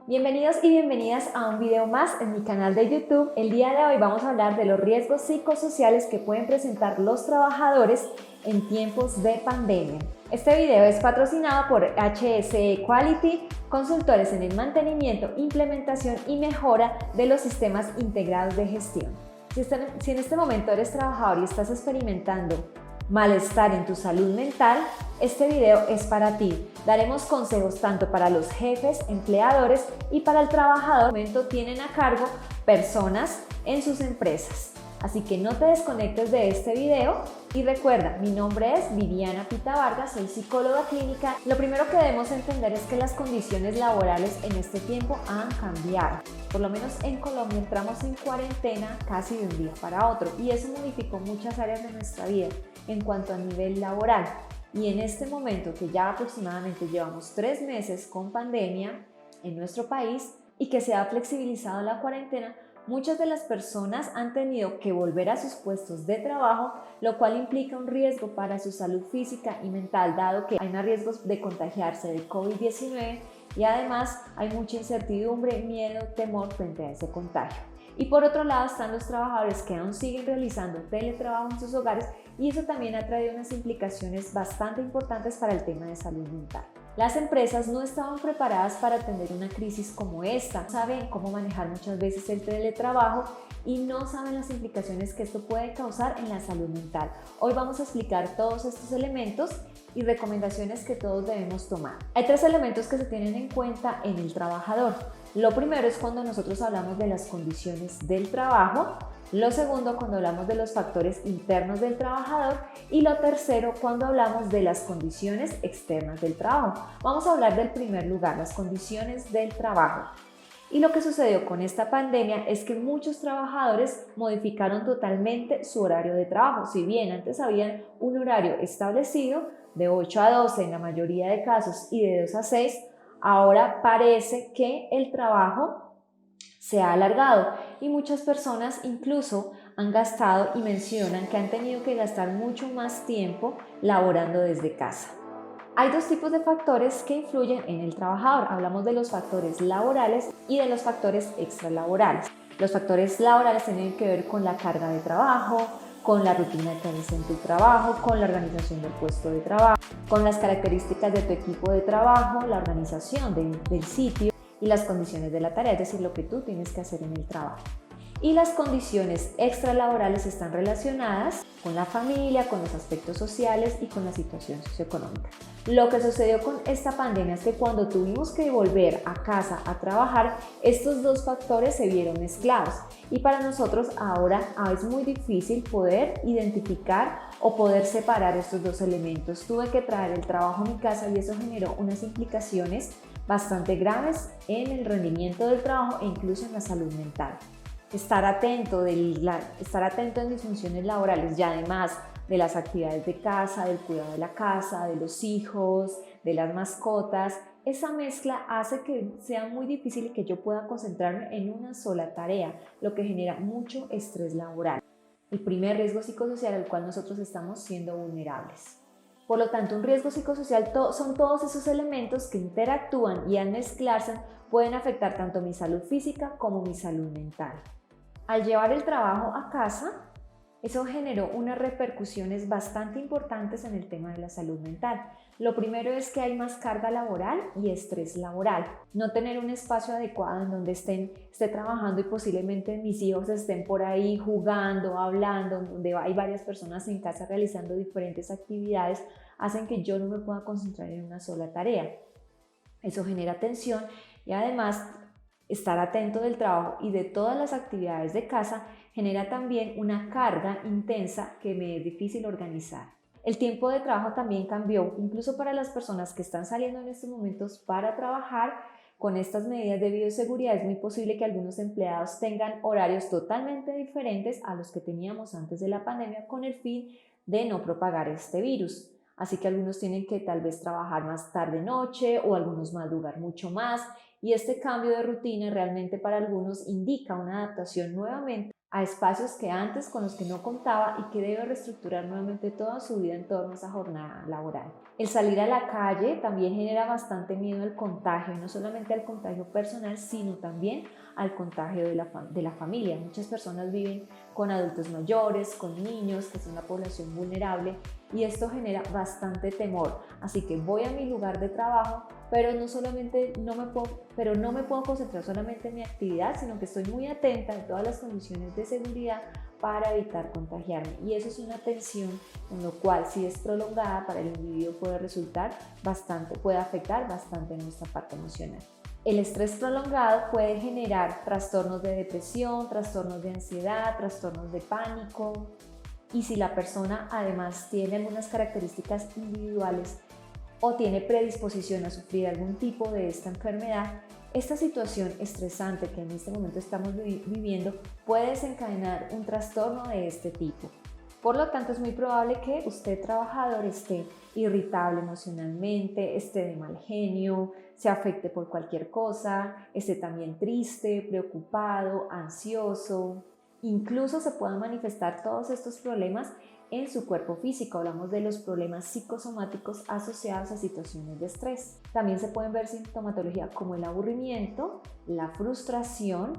Bienvenidos y bienvenidas a un video más en mi canal de YouTube. El día de hoy vamos a hablar de los riesgos psicosociales que pueden presentar los trabajadores en tiempos de pandemia. Este video es patrocinado por HSE Quality, consultores en el mantenimiento, implementación y mejora de los sistemas integrados de gestión. Si en este momento eres trabajador y estás experimentando malestar en tu salud mental, este video es para ti. Daremos consejos tanto para los jefes, empleadores y para el trabajador que en este momento tienen a cargo personas en sus empresas. Así que no te desconectes de este video y recuerda, mi nombre es Viviana Pita Vargas, soy psicóloga clínica. Lo primero que debemos entender es que las condiciones laborales en este tiempo han cambiado. Por lo menos en Colombia entramos en cuarentena casi de un día para otro y eso modificó muchas áreas de nuestra vida en cuanto a nivel laboral. Y en este momento que ya aproximadamente llevamos 3 meses con pandemia en nuestro país y que se ha flexibilizado la cuarentena, muchas de las personas han tenido que volver a sus puestos de trabajo, lo cual implica un riesgo para su salud física y mental, dado que hay más riesgos de contagiarse de COVID-19 y además hay mucha incertidumbre, miedo, temor frente a ese contagio. Y por otro lado están los trabajadores que aún siguen realizando teletrabajo en sus hogares y eso también ha traído unas implicaciones bastante importantes para el tema de salud mental. Las empresas no estaban preparadas para atender una crisis como esta, no saben cómo manejar muchas veces el teletrabajo y no saben las implicaciones que esto puede causar en la salud mental. Hoy vamos a explicar todos estos elementos y recomendaciones que todos debemos tomar. Hay 3 elementos que se tienen en cuenta en el trabajador. Lo primero es cuando nosotros hablamos de las condiciones del trabajo. Lo segundo, cuando hablamos de los factores internos del trabajador. Y lo tercero, cuando hablamos de las condiciones externas del trabajo. Vamos a hablar del primer lugar, las condiciones del trabajo. Y lo que sucedió con esta pandemia es que muchos trabajadores modificaron totalmente su horario de trabajo. Si bien antes habían un horario establecido de 8 a 12 en la mayoría de casos y de 2 a 6, ahora parece que el trabajo se ha alargado y muchas personas incluso han gastado y mencionan que han tenido que gastar mucho más tiempo laborando desde casa. Hay 2 tipos de factores que influyen en el trabajador. Hablamos de los factores laborales y de los factores extralaborales. Los factores laborales tienen que ver con la carga de trabajo, con la rutina que haces en tu trabajo, con la organización del puesto de trabajo, con las características de tu equipo de trabajo, la organización del sitio y las condiciones de la tarea, es decir, lo que tú tienes que hacer en el trabajo. Y las condiciones extralaborales están relacionadas con la familia, con los aspectos sociales y con la situación socioeconómica. Lo que sucedió con esta pandemia es que cuando tuvimos que volver a casa a trabajar, estos 2 factores se vieron mezclados y para nosotros ahora es muy difícil poder identificar o poder separar estos 2 elementos. Tuve que traer el trabajo a mi casa y eso generó unas implicaciones bastante graves en el rendimiento del trabajo e incluso en la salud mental. Estar atento en mis funciones laborales y además de las actividades de casa, del cuidado de la casa, de los hijos, de las mascotas, esa mezcla hace que sea muy difícil que yo pueda concentrarme en una sola tarea, lo que genera mucho estrés laboral. El primer riesgo psicosocial al cual nosotros estamos siendo vulnerables. Por lo tanto, un riesgo psicosocial son todos esos elementos que interactúan y al mezclarse pueden afectar tanto mi salud física como mi salud mental. Al llevar el trabajo a casa, eso generó unas repercusiones bastante importantes en el tema de la salud mental. Lo primero es que hay más carga laboral y estrés laboral. No tener un espacio adecuado en donde esté trabajando y posiblemente mis hijos estén por ahí jugando, hablando, donde hay varias personas en casa realizando diferentes actividades, hacen que yo no me pueda concentrar en una sola tarea. Eso genera tensión y además estar atento del trabajo y de todas las actividades de casa genera también una carga intensa que me es difícil organizar. El tiempo de trabajo también cambió, incluso para las personas que están saliendo en estos momentos para trabajar. Con estas medidas de bioseguridad es muy posible que algunos empleados tengan horarios totalmente diferentes a los que teníamos antes de la pandemia con el fin de no propagar este virus. Así que algunos tienen que tal vez trabajar más tarde-noche o algunos madrugar mucho más y este cambio de rutina realmente para algunos indica una adaptación nuevamente a espacios que antes con los que no contaba y que debe reestructurar nuevamente toda su vida en torno a esa jornada laboral. El salir a la calle también genera bastante miedo al contagio, no solamente al contagio personal, sino también al contagio de la familia. Muchas personas viven con adultos mayores, con niños, que es una población vulnerable, y esto genera bastante temor. Así que voy a mi lugar de trabajo, pero no me puedo concentrar solamente en mi actividad, sino que estoy muy atenta a todas las condiciones de seguridad para evitar contagiarme, y eso es una tensión en lo cual, si es prolongada para el individuo, puede afectar bastante nuestra parte emocional. El estrés prolongado puede generar trastornos de depresión, trastornos de ansiedad, trastornos de pánico, y si la persona además tiene algunas características individuales o tiene predisposición a sufrir algún tipo de esta enfermedad, esta situación estresante que en este momento estamos viviendo puede desencadenar un trastorno de este tipo. Por lo tanto, es muy probable que usted, trabajador, esté irritable emocionalmente, esté de mal genio, se afecte por cualquier cosa, esté también triste, preocupado, ansioso. Incluso se puedan manifestar todos estos problemas en su cuerpo físico. Hablamos de los problemas psicosomáticos asociados a situaciones de estrés. También se pueden ver sintomatología como el aburrimiento, la frustración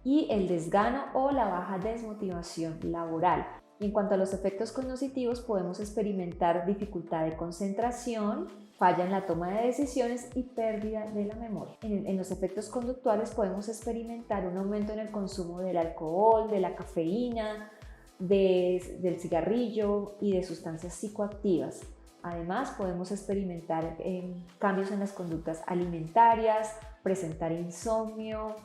y el desgano o la baja desmotivación laboral. Y en cuanto a los efectos cognitivos, podemos experimentar dificultad de concentración, falla en la toma de decisiones y pérdida de la memoria. En los efectos conductuales podemos experimentar un aumento en el consumo del alcohol, de la cafeína, del cigarrillo y de sustancias psicoactivas. Además, podemos experimentar cambios en las conductas alimentarias, presentar insomnio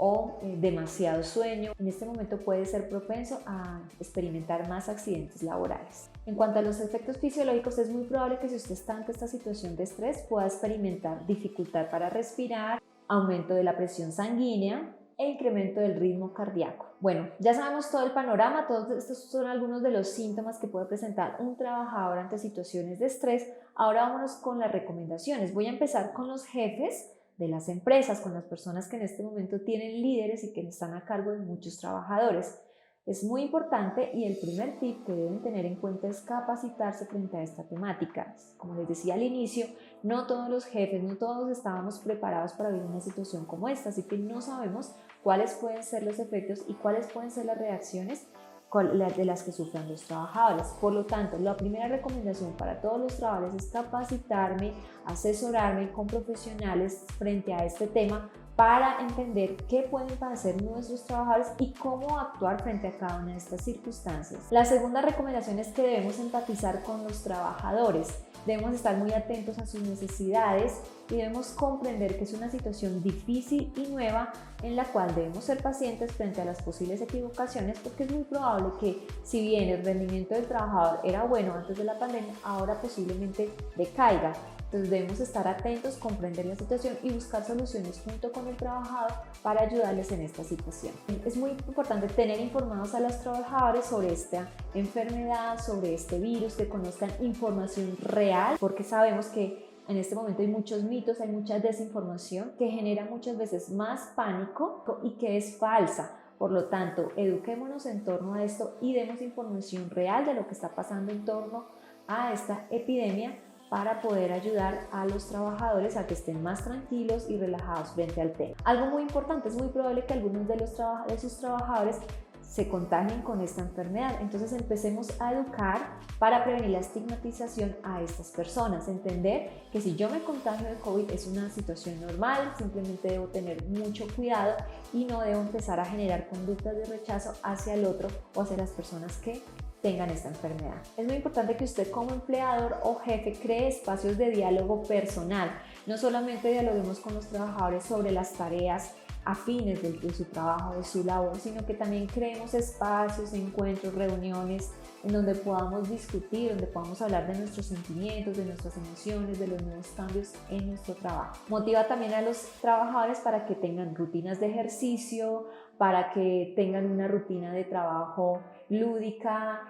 o demasiado sueño. En este momento puede ser propenso a experimentar más accidentes laborales. En cuanto a los efectos fisiológicos, es muy probable que si usted está ante esta situación de estrés pueda experimentar dificultad para respirar, aumento de la presión sanguínea e incremento del ritmo cardíaco. Bueno, ya sabemos todo el panorama, todos estos son algunos de los síntomas que puede presentar un trabajador ante situaciones de estrés. Ahora vámonos con las recomendaciones. Voy a empezar con los jefes de las empresas, con las personas que en este momento tienen líderes y que están a cargo de muchos trabajadores. Es muy importante, y el primer tip que deben tener en cuenta es capacitarse frente a esta temática. Como les decía al inicio, no todos los jefes, no todos estábamos preparados para vivir una situación como esta, así que no sabemos cuáles pueden ser los efectos y cuáles pueden ser las reacciones de las que sufran los trabajadores. Por lo tanto, la primera recomendación para todos los trabajadores es capacitarme, asesorarme con profesionales frente a este tema para entender qué pueden padecer nuestros trabajadores y cómo actuar frente a cada una de estas circunstancias. La segunda recomendación es que debemos empatizar con los trabajadores. Debemos estar muy atentos a sus necesidades y debemos comprender que es una situación difícil y nueva en la cual debemos ser pacientes frente a las posibles equivocaciones, porque es muy probable que, si bien el rendimiento del trabajador era bueno antes de la pandemia, ahora posiblemente decaiga. Entonces debemos estar atentos, comprender la situación y buscar soluciones junto con el trabajador para ayudarles en esta situación. Es muy importante tener informados a los trabajadores sobre esta enfermedad, sobre este virus, que conozcan información real, porque sabemos que en este momento hay muchos mitos, hay mucha desinformación que genera muchas veces más pánico y que es falsa. Por lo tanto, eduquémonos en torno a esto y demos información real de lo que está pasando en torno a esta epidemia, para poder ayudar a los trabajadores a que estén más tranquilos y relajados frente al tema. Algo muy importante, es muy probable que algunos de sus trabajadores se contagien con esta enfermedad. Entonces empecemos a educar para prevenir la estigmatización a estas personas. Entender que si yo me contagio de COVID es una situación normal, simplemente debo tener mucho cuidado y no debo empezar a generar conductas de rechazo hacia el otro o hacia las personas que tengan esta enfermedad. Es muy importante que usted, como empleador o jefe, cree espacios de diálogo personal. No solamente dialoguemos con los trabajadores sobre las tareas afines de su trabajo, de su labor, sino que también creemos espacios, encuentros, reuniones en donde podamos discutir, donde podamos hablar de nuestros sentimientos, de nuestras emociones, de los nuevos cambios en nuestro trabajo. Motiva también a los trabajadores para que tengan rutinas de ejercicio, para que tengan una rutina de trabajo lúdica,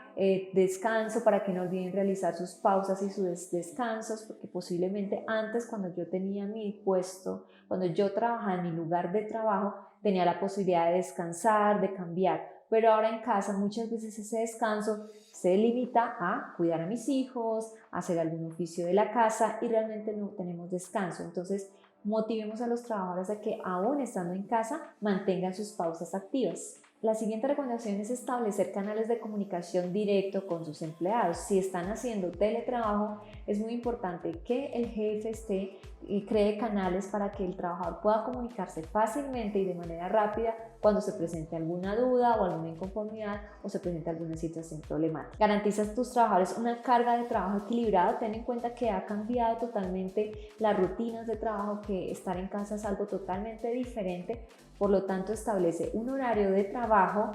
descanso, para que no olviden realizar sus pausas y sus descansos, porque posiblemente antes, cuando yo tenía mi puesto, cuando yo trabajaba en mi lugar de trabajo, tenía la posibilidad de descansar, de cambiar. pero ahora en casa muchas veces ese descanso se limita a cuidar a mis hijos, a hacer algún oficio de la casa y realmente no tenemos descanso. Entonces, motivemos a los trabajadores a que aún estando en casa mantengan sus pausas activas. La siguiente recomendación es establecer canales de comunicación directo con sus empleados. Si están haciendo teletrabajo, es muy importante que el jefe cree canales para que el trabajador pueda comunicarse fácilmente y de manera rápida cuando se presente alguna duda o alguna inconformidad o se presente alguna situación problemática. Garantiza a tus trabajadores una carga de trabajo equilibrada. Ten en cuenta que ha cambiado totalmente las rutinas de trabajo, que estar en casa es algo totalmente diferente. Por lo tanto, establece un horario de trabajo,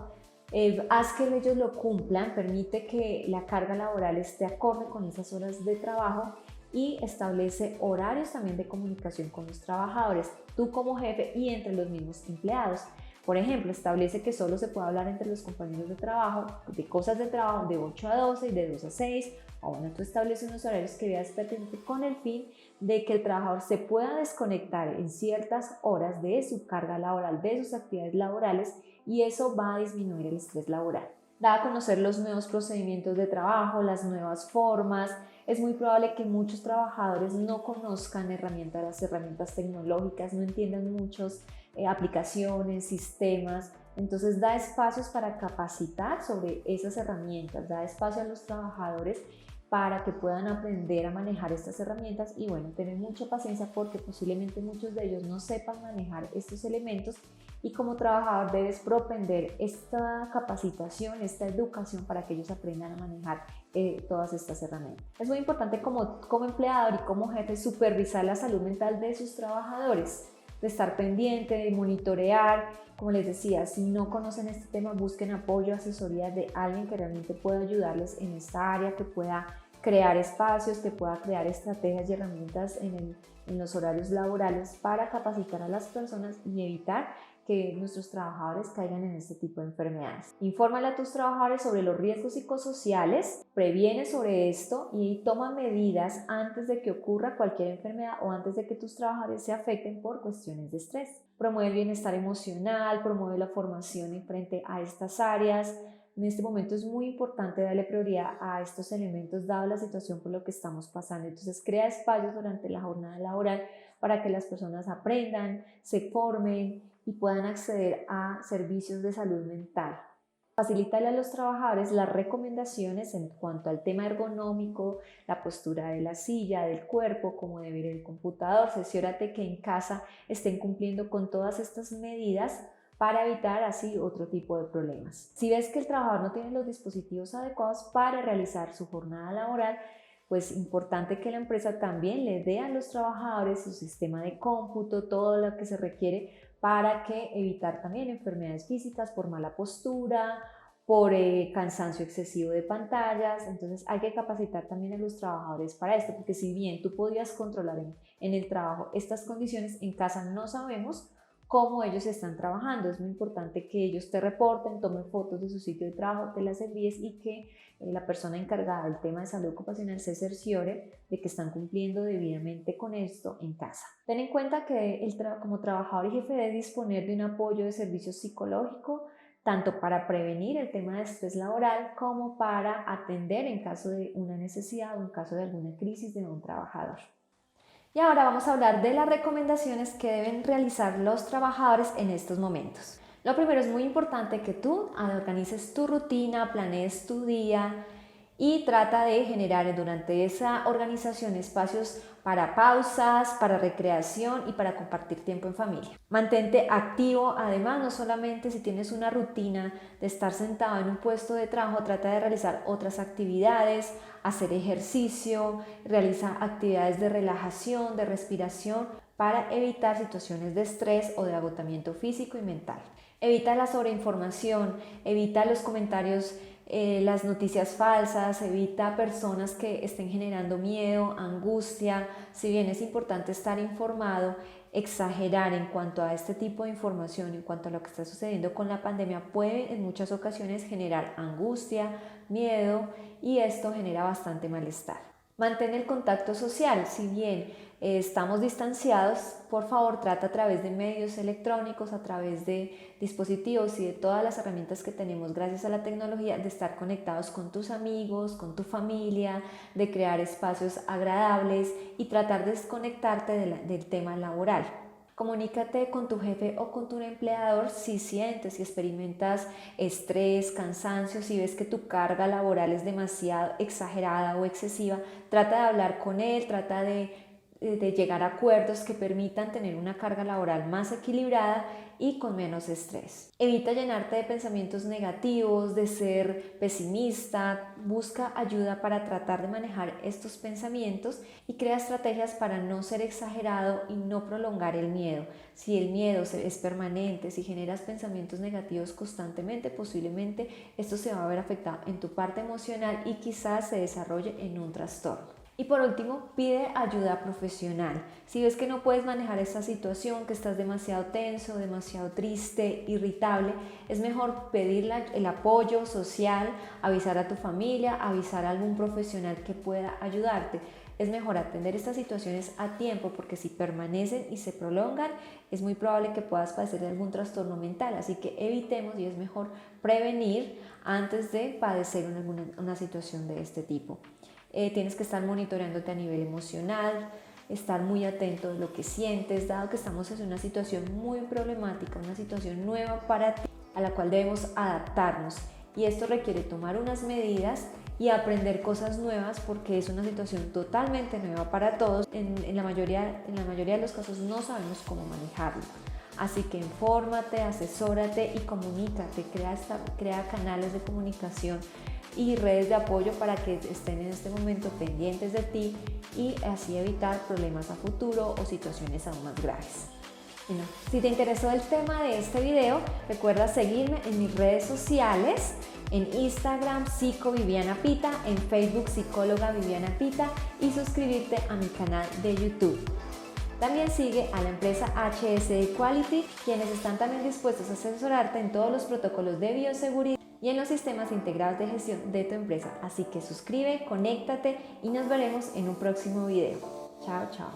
haz que ellos lo cumplan, permite que la carga laboral esté acorde con esas horas de trabajo y establece horarios también de comunicación con los trabajadores, tú como jefe y entre los mismos empleados. Por ejemplo, establece que solo se puede hablar entre los compañeros de trabajo de cosas de trabajo de 8 a 12 y de 2 a 6. O bueno, tú estableces unos horarios que veas pertinentes con el fin de que el trabajador se pueda desconectar en ciertas horas de su carga laboral, de sus actividades laborales, y eso va a disminuir el estrés laboral. Da a conocer los nuevos procedimientos de trabajo, las nuevas formas. Es muy probable que muchos trabajadores no conozcan las herramientas tecnológicas, no entiendan muchas aplicaciones, sistemas. Entonces da espacios para capacitar sobre esas herramientas, da espacio a los trabajadores para que puedan aprender a manejar estas herramientas y bueno, tener mucha paciencia porque posiblemente muchos de ellos no sepan manejar estos elementos y como trabajador debes propender esta capacitación, esta educación para que ellos aprendan a manejar todas estas herramientas. Es muy importante como empleador y como jefe supervisar la salud mental de sus trabajadores, de estar pendiente, de monitorear. Como les decía, si no conocen este tema, busquen apoyo, asesoría de alguien que realmente pueda ayudarles en esta área, que pueda crear espacios, que pueda crear estrategias y herramientas en los horarios laborales para capacitar a las personas y evitar que nuestros trabajadores caigan en este tipo de enfermedades. Infórmale a tus trabajadores sobre los riesgos psicosociales, previene sobre esto y toma medidas antes de que ocurra cualquier enfermedad o antes de que tus trabajadores se afecten por cuestiones de estrés. Promueve el bienestar emocional, promueve la formación en frente a estas áreas. En este momento es muy importante darle prioridad a estos elementos dado la situación por lo que estamos pasando. Entonces crea espacios durante la jornada laboral para que las personas aprendan, se formen y puedan acceder a servicios de salud mental. Facilítale a los trabajadores las recomendaciones en cuanto al tema ergonómico, la postura de la silla, del cuerpo, cómo debe ir el computador. Cerciórate que en casa estén cumpliendo con todas estas medidas para evitar así otro tipo de problemas. Si ves que el trabajador no tiene los dispositivos adecuados para realizar su jornada laboral, pues importante que la empresa también le dé a los trabajadores su sistema de cómputo, todo lo que se requiere para que evitar también enfermedades físicas por mala postura, por cansancio excesivo de pantallas. Entonces hay que capacitar también a los trabajadores para esto, porque si bien tú podrías controlar en el trabajo estas condiciones, en casa no sabemos cómo ellos están trabajando. Es muy importante que ellos te reporten, tomen fotos de su sitio de trabajo, te las envíes y que la persona encargada del tema de salud ocupacional se cerciore de que están cumpliendo debidamente con esto en casa. Ten en cuenta que como trabajador y jefe debe disponer de un apoyo de servicio psicológico, tanto para prevenir el tema de estrés laboral como para atender en caso de una necesidad o en caso de alguna crisis de un trabajador. Y ahora vamos a hablar de las recomendaciones que deben realizar los trabajadores en estos momentos. Lo primero, es muy importante que tú organices tu rutina, planees tu día y trata de generar durante esa organización espacios para pausas, para recreación y para compartir tiempo en familia. Mantente activo, además, no solamente si tienes una rutina de estar sentado en un puesto de trabajo, trata de realizar otras actividades, hacer ejercicio, realiza actividades de relajación, de respiración para evitar situaciones de estrés o de agotamiento físico y mental. Evita la sobreinformación, evita los comentarios, las noticias falsas, evita personas que estén generando miedo, angustia. Si bien es importante estar informado, exagerar en cuanto a este tipo de información, en cuanto a lo que está sucediendo con la pandemia, puede en muchas ocasiones generar angustia, miedo y esto genera bastante malestar. Mantén el contacto social, si bien estamos distanciados, por favor trata a través de medios electrónicos, a través de dispositivos y de todas las herramientas que tenemos gracias a la tecnología, de estar conectados con tus amigos, con tu familia, de crear espacios agradables y tratar de desconectarte del tema laboral. Comunícate con tu jefe o con tu empleador si sientes, si experimentas estrés, cansancio, si ves que tu carga laboral es demasiado exagerada o excesiva. Trata de hablar con él, trata de llegar a acuerdos que permitan tener una carga laboral más equilibrada y con menos estrés. Evita llenarte de pensamientos negativos, de ser pesimista. Busca ayuda para tratar de manejar estos pensamientos y crea estrategias para no ser exagerado y no prolongar el miedo. Si el miedo es permanente, si generas pensamientos negativos constantemente, posiblemente esto se va a ver afectado en tu parte emocional y quizás se desarrolle en un trastorno. Y por último, pide ayuda profesional. Si ves que no puedes manejar esta situación, que estás demasiado tenso, demasiado triste, irritable, es mejor pedir el apoyo social, avisar a tu familia, avisar a algún profesional que pueda ayudarte. Es mejor atender estas situaciones a tiempo porque si permanecen y se prolongan, es muy probable que puedas padecer de algún trastorno mental. Así que evitemos y es mejor prevenir antes de padecer una situación de este tipo. Tienes que estar monitoreándote a nivel emocional, estar muy atento de lo que sientes, dado que estamos en una situación muy problemática, una situación nueva para ti, a la cual debemos adaptarnos. Y esto requiere tomar unas medidas y aprender cosas nuevas porque es una situación totalmente nueva para todos. En la mayoría de los casos no sabemos cómo manejarlo. Así que infórmate, asesórate y comunícate, crea canales de comunicación y redes de apoyo para que estén en este momento pendientes de ti y así evitar problemas a futuro o situaciones aún más graves. Bueno, si te interesó el tema de este video, recuerda seguirme en mis redes sociales, en Instagram psicovivianapita, en Facebook psicóloga Viviana Pita y suscribirte a mi canal de YouTube. También sigue a la empresa HS Quality, quienes están también dispuestos a asesorarte en todos los protocolos de bioseguridad y en los sistemas integrados de gestión de tu empresa. Así que suscribe, conéctate y nos veremos en un próximo video. Chao, chao.